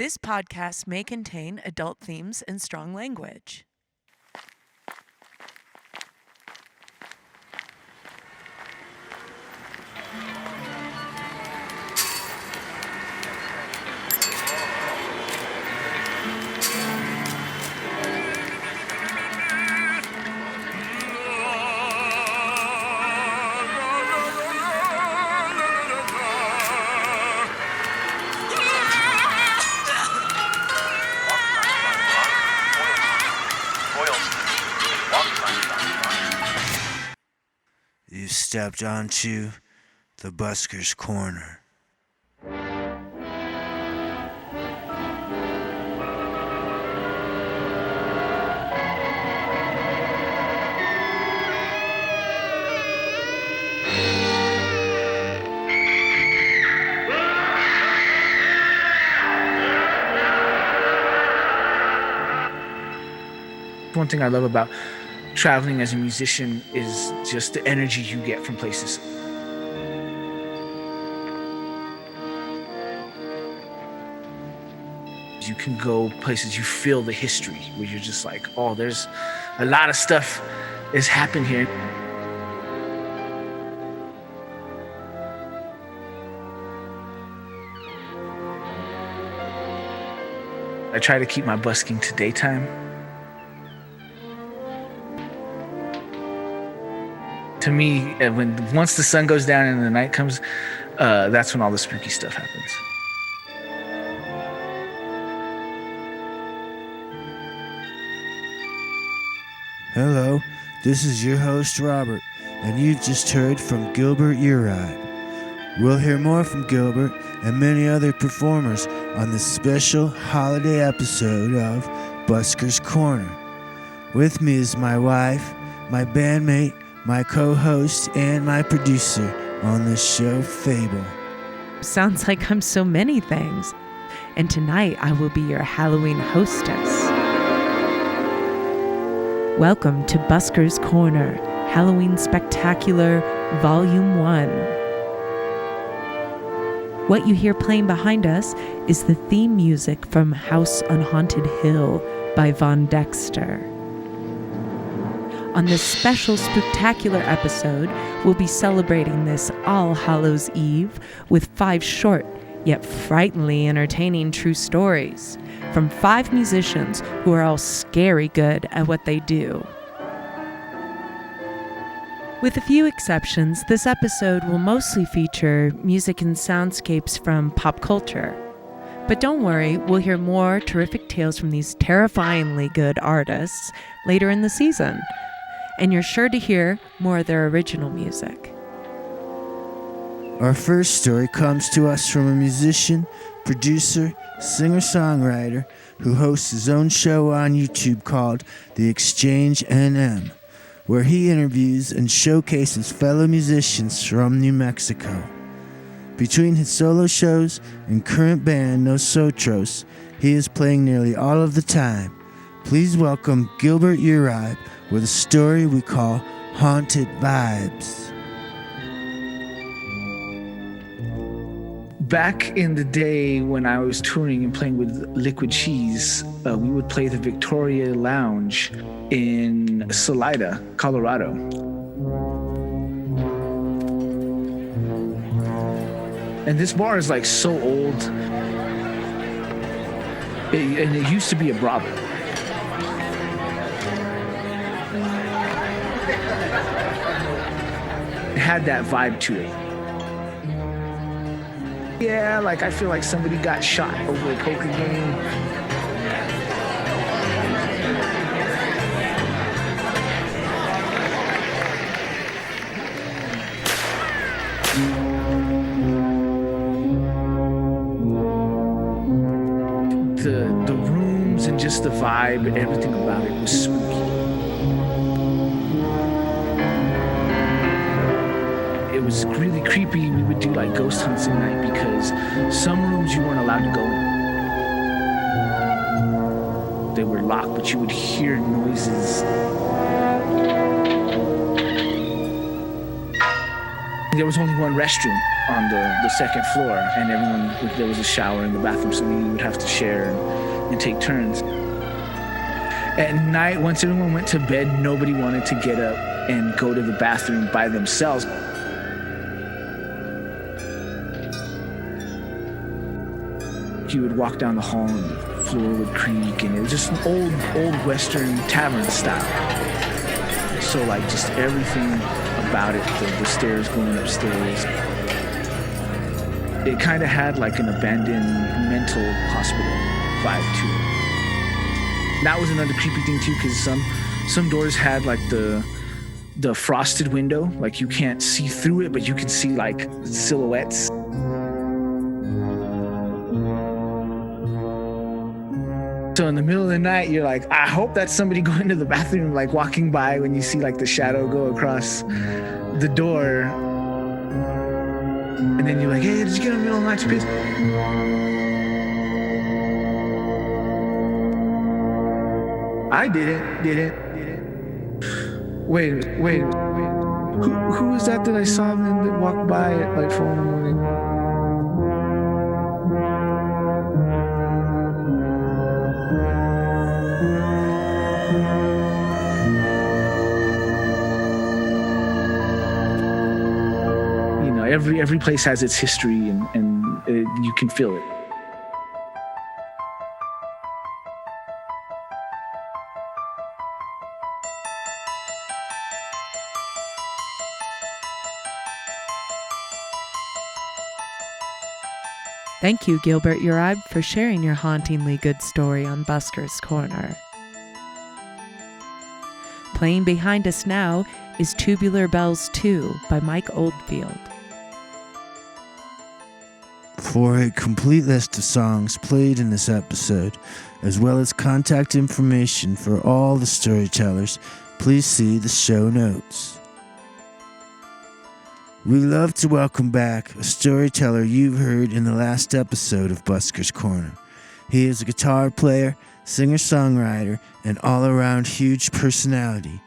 This podcast may contain adult themes and strong language. You stepped onto the Busker's corner. One thing I love about traveling as a musician is just the energy you get from places. You can go places, you feel the history, where you're just like, oh, there's a lot of stuff that's happened here. I try to keep my busking to daytime. To me, once the sun goes down and the night comes, that's when all the spooky stuff happens. Hello, this is your host Robert, and you've just heard from Gilbert Uribe. We'll hear more from Gilbert and many other performers on this special holiday episode of Busker's Corner. With me is my wife, my bandmate, my co-host, and my producer on this show, Fable. Sounds like I'm so many things. And tonight I will be your Halloween hostess. Welcome to Busker's Corner, Halloween Spectacular, Volume 1. What you hear playing behind us is the theme music from House on Haunted Hill by Von Dexter. On this special spectacular episode, we'll be celebrating this All Hallows Eve with 5 short, yet frighteningly entertaining true stories from 5 musicians who are all scary good at what they do. With a few exceptions, this episode will mostly feature music and soundscapes from pop culture. But don't worry, we'll hear more terrific tales from these terrifyingly good artists later in the season. And you're sure to hear more of their original music. Our first story comes to us from a musician, producer, singer-songwriter who hosts his own show on YouTube called The Exchange NM, where he interviews and showcases fellow musicians from New Mexico. Between his solo shows and current band Nosotros, he is playing nearly all of the time. Please welcome Gilbert Uribe with a story we call Haunted Vibes. Back in the day when I was touring and playing with Liquid Cheese, we would play the Victoria Lounge in Salida, Colorado. And this bar is like so old. And it used to be a brothel. It had that vibe to it. Yeah, like I feel like somebody got shot over a poker game. The rooms and just the vibe and everything about it was spooky. It was really creepy. We would do like ghost hunts at night because some rooms you weren't allowed to go in. They were locked, but you would hear noises. There was only one restroom. on the second floor, and there was a shower in the bathroom, so we would have to share and take turns. At night, once everyone went to bed, nobody wanted to get up and go to the bathroom by themselves. You would walk down the hall and the floor would creak, and it was just an old Western tavern style. So like just everything about it, the stairs going upstairs, it kind of had like an abandoned mental hospital vibe to it. That was another creepy thing too, because some doors had like the frosted window, like you can't see through it, but you can see like silhouettes. So in the middle of the night, you're like, I hope that's somebody going to the bathroom, like walking by when you see like the shadow go across the door. And then you're like, hey, did you get in the middle of the night to piss? I didn't. Wait. Who was that I saw them that walked by at like 4 in the morning? You know, every place has its history, and you can feel it. Thank you, Gilbert Uribe, for sharing your hauntingly good story on Busker's Corner. Playing behind us now is Tubular Bells 2 by Mike Oldfield. For a complete list of songs played in this episode, as well as contact information for all the storytellers, please see the show notes. We love to welcome back a storyteller you've heard in the last episode of Busker's Corner. He is a guitar player, singer-songwriter, and all-around huge personality.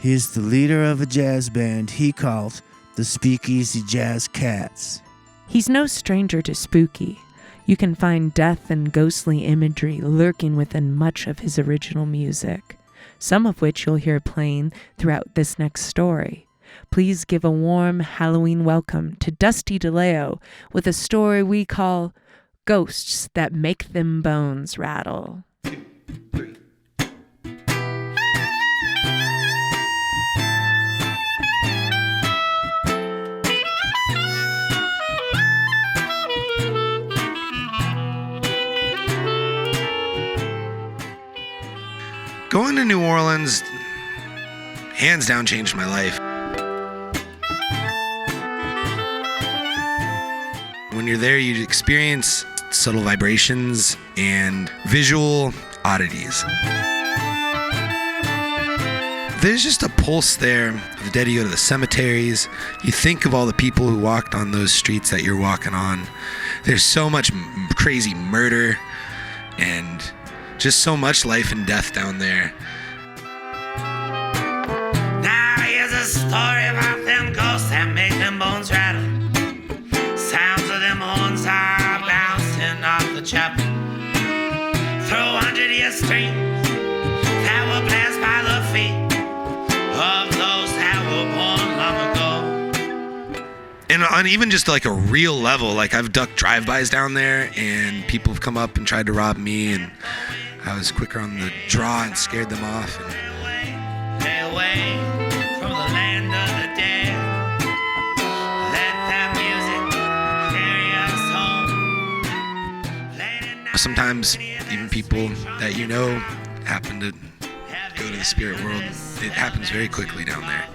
He is the leader of a jazz band he calls the Speakeasy Jazz Cats. He's no stranger to spooky. You can find death and ghostly imagery lurking within much of his original music, some of which you'll hear playing throughout this next story. Please give a warm Halloween welcome to Dusty DeLeo with a story we call Ghosts That Make Them Bones Rattle. 2, 3. Going to New Orleans, hands down, changed my life. When you're there, you experience subtle vibrations and visual oddities. There's just a pulse there. The day you go to the cemeteries, you think of all the people who walked on those streets that you're walking on. There's so much crazy murder and just so much life and death down there. Now here's a story about them ghosts that make them bones rattle. Sounds of them horns are bouncing off the chapel. Through 100-year streams that were blessed by the feet of those that were born long ago. And on even just like a real level, like I've ducked drive-bys down there and people have come up and tried to rob me, and I was quicker on the draw and scared them off. Lay away from the land of the dead. Let that music carry us home. Late at night, Sometimes even people that you know happen to go to the spirit world. It happens very quickly down there.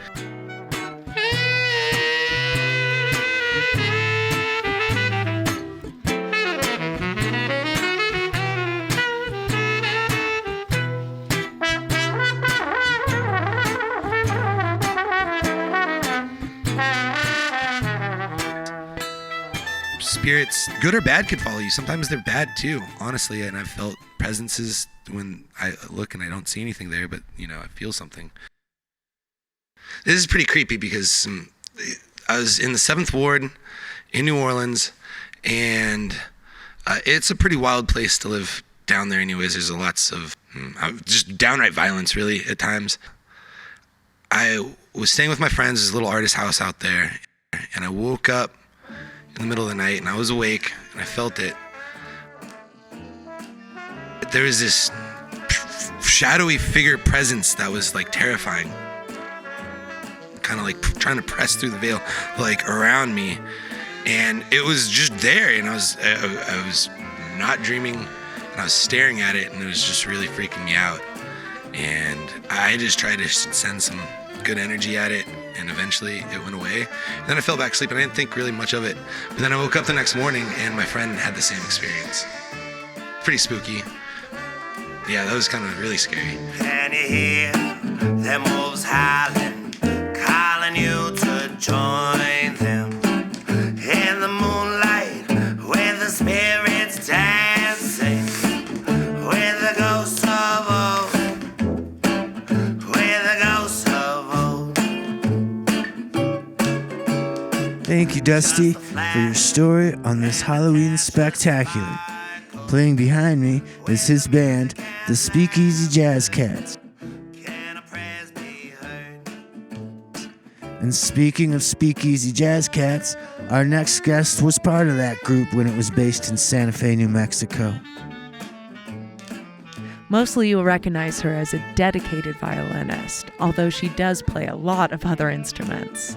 Spirits, good or bad, could follow you. Sometimes they're bad too, honestly, and I've felt presences when I look and I don't see anything there, but I feel something. This is pretty creepy because I was in the 7th ward in New Orleans, and it's a pretty wild place to live down there anyways. There's lots of just downright violence, really, at times. I was staying with my friends, this little artist house out there, and I woke up in the middle of the night, and I was awake, and I felt it. There was this shadowy figure presence that was like terrifying, kind of like trying to press through the veil, like around me, and it was just there, and I was not dreaming, and I was staring at it, and it was just really freaking me out. And I just tried to send some good energy at it, and eventually it went away. And then I fell back asleep, and I didn't think really much of it. But then I woke up the next morning, and my friend had the same experience. Pretty spooky. Yeah, that was kind of really scary. Can you hear them wolves howling, calling you to join them? In the moonlight, with the spirits dancing, with the ghosts of old, with the ghosts of old. Thank you, Dusty, for your story on this Halloween spectacular. Playing behind me is his band, the Speakeasy Jazz Cats. And speaking of Speakeasy Jazz Cats, our next guest was part of that group when it was based in Santa Fe, New Mexico. Mostly you'll recognize her as a dedicated violinist, although she does play a lot of other instruments.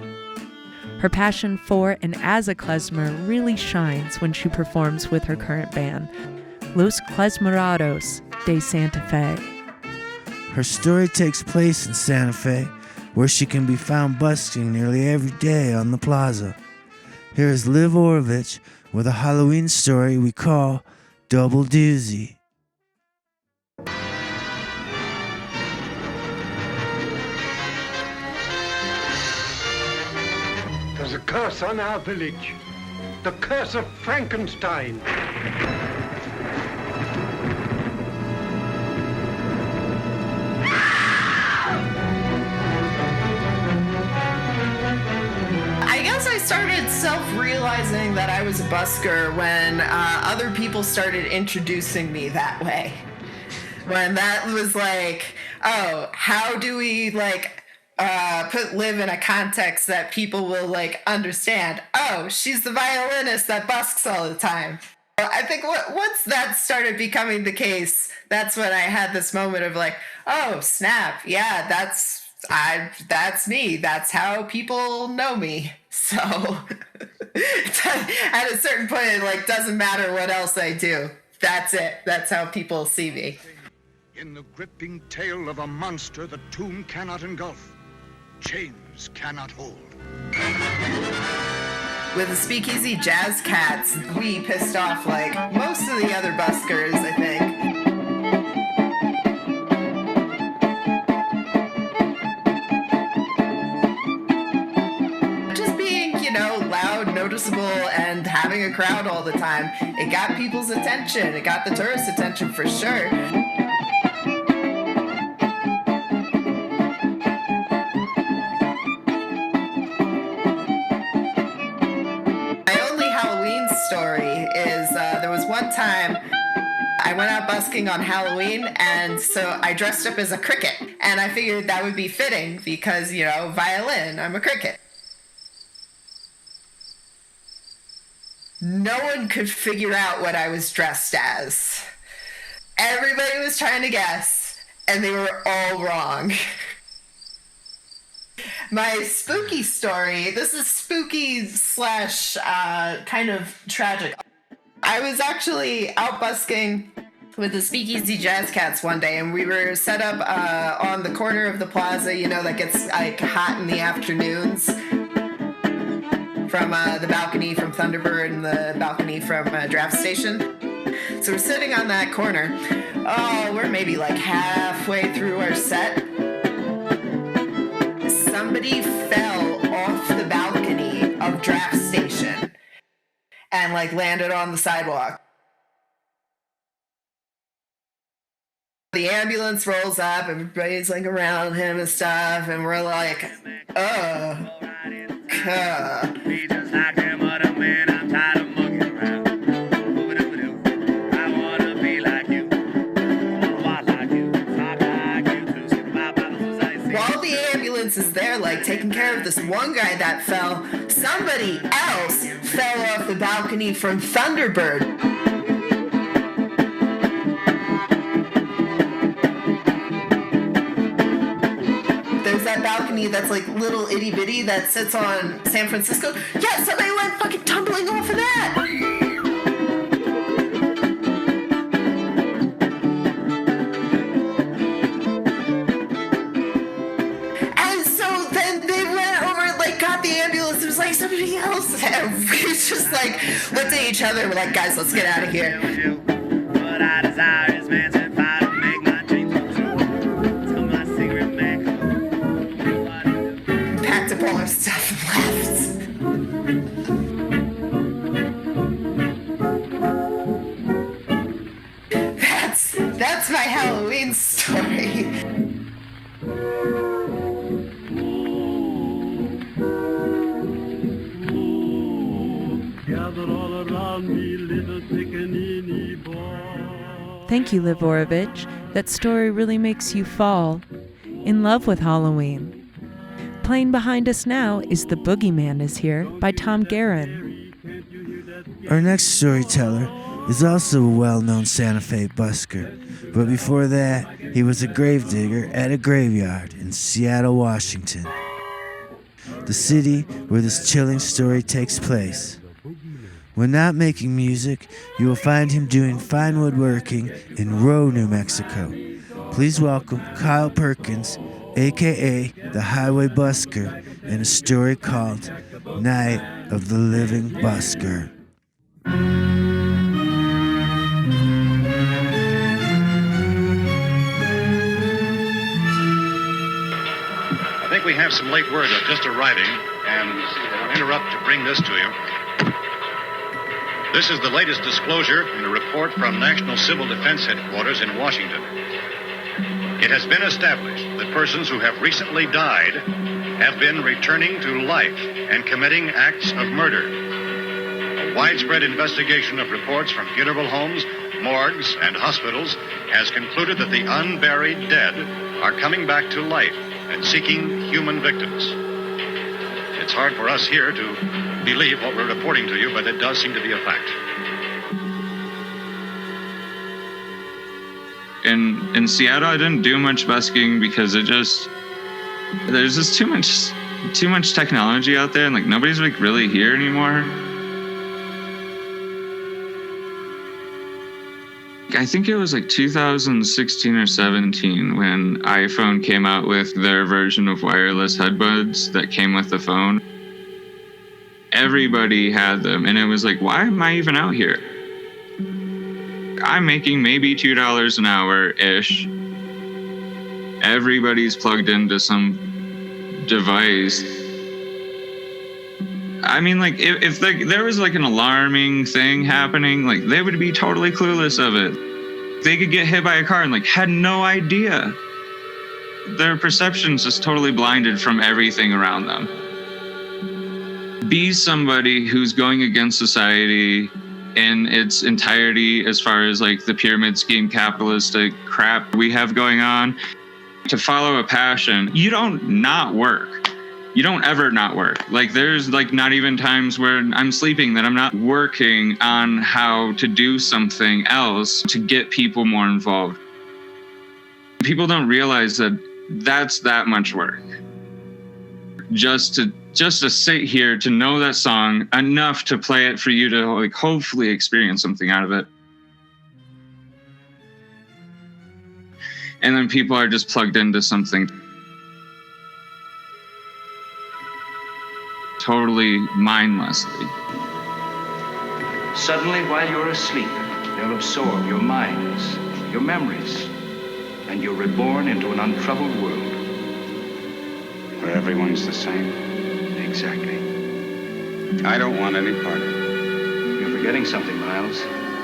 Her passion for and as a klezmer really shines when she performs with her current band, Los Klezmerados de Santa Fe. Her story takes place in Santa Fe, where she can be found busking nearly every day on the plaza. Here is Liv Orovich with a Halloween story we call Double Doosey. There's a curse on our village. The curse of Frankenstein. I guess I started self-realizing that I was a busker when other people started introducing me that way. When that was like, oh, how do we put Liv in a context that people will understand? Oh, she's the violinist that busks all the time. I think once that started becoming the case, that's when I had this moment of oh snap, yeah, that's me. That's how people know me. So at a certain point, it doesn't matter what else I do. That's it. That's how people see me. In the gripping tail of a monster the tomb cannot engulf, chains cannot hold. With the Speakeasy Jazz Cats, we pissed off most of the other buskers, I think. Just being, loud, noticeable, and having a crowd all the time, it got people's attention. It got the tourists' attention for sure. Time I went out busking on Halloween, and so I dressed up as a cricket, and I figured that would be fitting because, violin, I'm a cricket. No one could figure out what I was dressed as. Everybody was trying to guess, and they were all wrong. My spooky story, this is spooky slash kind of tragic. I was actually out busking with the Speakeasy Jazz Cats one day, and we were set up on the corner of the plaza, that gets hot in the afternoons, from the balcony from Thunderbird and the balcony from Draft Station. So we're sitting on that corner. Oh, we're maybe halfway through our set. Somebody fell off the balcony of Draft Station and landed on the sidewalk. The ambulance rolls up, everybody's around him and stuff, and we're We just knocked him out of man. like taking care of this one guy that fell. Somebody else fell off the balcony from Thunderbird. There's that balcony that's like little itty bitty that sits on San Francisco. Yeah, somebody went fucking tumbling off of that. And so then they went over, like, got the ambulance. It was like somebody else. And we just like looked at each other. We're like, guys, let's get out of here. What I desire is man's and fight to make my dreams come true. Tell my secret man. Packed up all our stuff and left. That's my Halloween story. Thank you, Liv Orovich. That story really makes you fall in love with Halloween. Playing behind us now is The Boogeyman Is Here by Tom Guerin. Our next storyteller is also a well-known Santa Fe busker, but before that, he was a gravedigger at a graveyard in Seattle, Washington, the city where this chilling story takes place. When not making music, you will find him doing fine woodworking in Rowe, New Mexico. Please welcome Kyle Perkins, aka the Highway Busker, in a story called Night of the Living Busker. I think we have some late word just arriving, and I'll interrupt to bring this to you. This is the latest disclosure in a report from National Civil Defense Headquarters in Washington. It has been established that persons who have recently died have been returning to life and committing acts of murder. A widespread investigation of reports from funeral homes, morgues, and hospitals has concluded that the unburied dead are coming back to life and seeking human victims. It's hard for us here to believe what we're reporting to you, but it does seem to be a fact. In Seattle, I didn't do much busking because there's just too much technology out there, and like nobody's like really here anymore. I think it was like 2016 or 17 when iPhone came out with their version of wireless headbuds that came with the phone. Everybody had them, and it was like, why am I even out here? I'm making maybe $2 an hour-ish. Everybody's plugged into some device. I mean, like, if there was like an alarming thing happening, like they would be totally clueless of it. They could get hit by a car and like had no idea. Their perception's just totally blinded from everything around them. Be somebody who's going against society in its entirety as far as like the pyramid scheme capitalistic crap we have going on. To follow a passion, you don't not work. You don't ever not work. Like there's like not even times where I'm sleeping that I'm not working on how to do something else to get people more involved. People don't realize that that's that much work. Just to sit here to know that song enough to play it for you to like hopefully experience something out of it. And then people are just plugged into something totally mindlessly. Suddenly, while you're asleep, they'll absorb your minds, your memories, and you're reborn into an untroubled world. Where everyone's the same. Exactly. I don't want any part of it. You're forgetting something, Miles.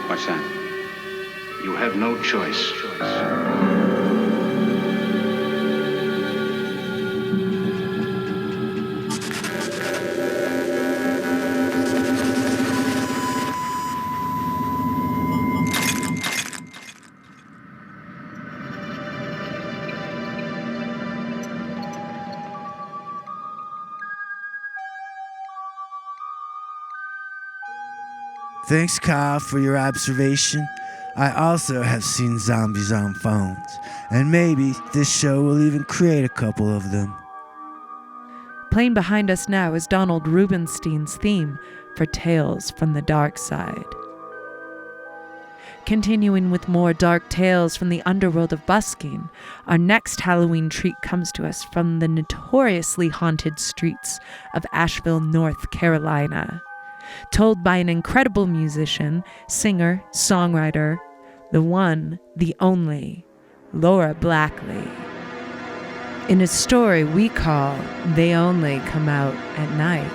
What's that? You have no choice. Thanks, Kyle, for your observation. I also have seen zombies on phones, and maybe this show will even create a couple of them. Playing behind us now is Donald Rubinstein's theme for Tales from the Dark Side. Continuing with more dark tales from the underworld of busking, our next Halloween treat comes to us from the notoriously haunted streets of Asheville, North Carolina. Told by an incredible musician, singer, songwriter, the one, the only, Laura Blackley. In a story we call They Only Come Out at Night.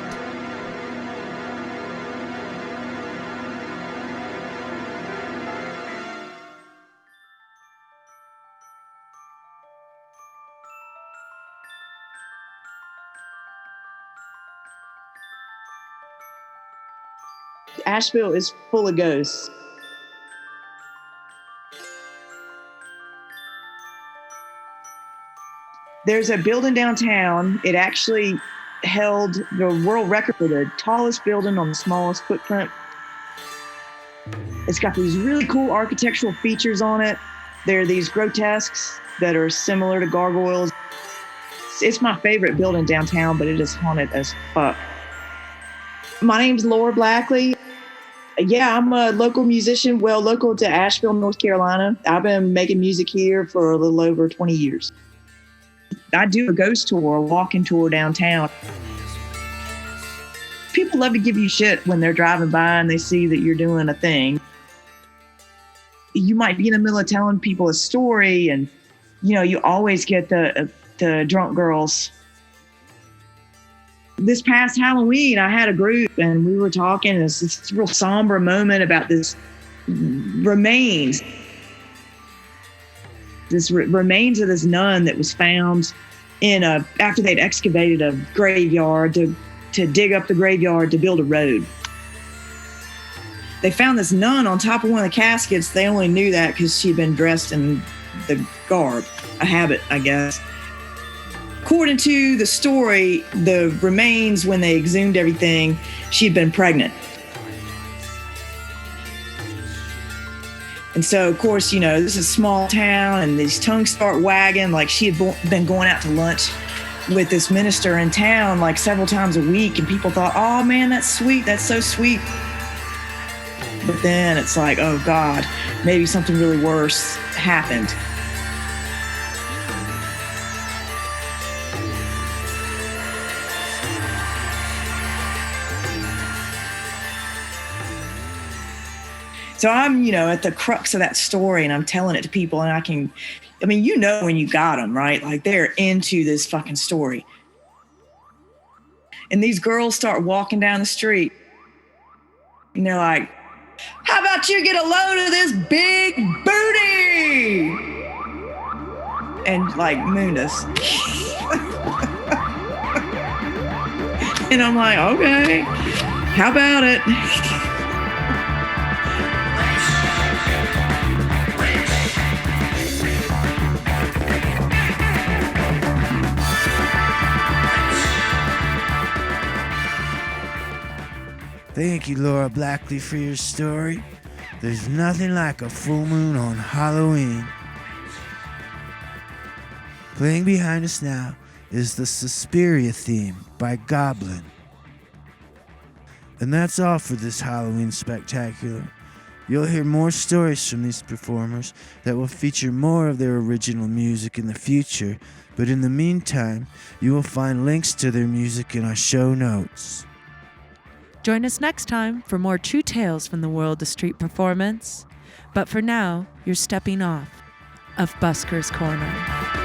Asheville is full of ghosts. There's a building downtown. It actually held the world record for the tallest building on the smallest footprint. It's got these really cool architectural features on it. There are these grotesques that are similar to gargoyles. It's my favorite building downtown, but it is haunted as fuck. My name's Laura Blackley. Yeah, I'm a local musician, local to Asheville, North Carolina. I've been making music here for a little over 20 years. I do a ghost tour, a walking tour downtown. People love to give you shit when they're driving by and they see that you're doing a thing. You might be in the middle of telling people a story and, you always get the drunk girls. This past Halloween, I had a group and we were talking. It's this real somber moment about this remains. This remains of this nun that was found after they'd excavated a graveyard to dig up the graveyard to build a road. They found this nun on top of one of the caskets. They only knew that because she'd been dressed in the garb, a habit, I guess. According to the story, the remains, when they exhumed everything, she'd been pregnant. And so, of course, this is a small town and these tongues start wagging like she had been going out to lunch with this minister in town like several times a week. And people thought, oh man, that's sweet. That's so sweet. But then it's like, oh God, maybe something really worse happened. So I'm, at the crux of that story and I'm telling it to people and when you got them, right? Like they're into this fucking story. And these girls start walking down the street and they're like, how about you get a load of this big booty? And like moon us. And I'm like, okay, how about it? Thank you, Laura Blackley, for your story. There's nothing like a full moon on Halloween. Playing behind us now is the Suspiria theme by Goblin. And that's all for this Halloween spectacular. You'll hear more stories from these performers that will feature more of their original music in the future, but in the meantime, you will find links to their music in our show notes. Join us next time for more true tales from the world of street performance. But for now, you're stepping off of Busker's Corner.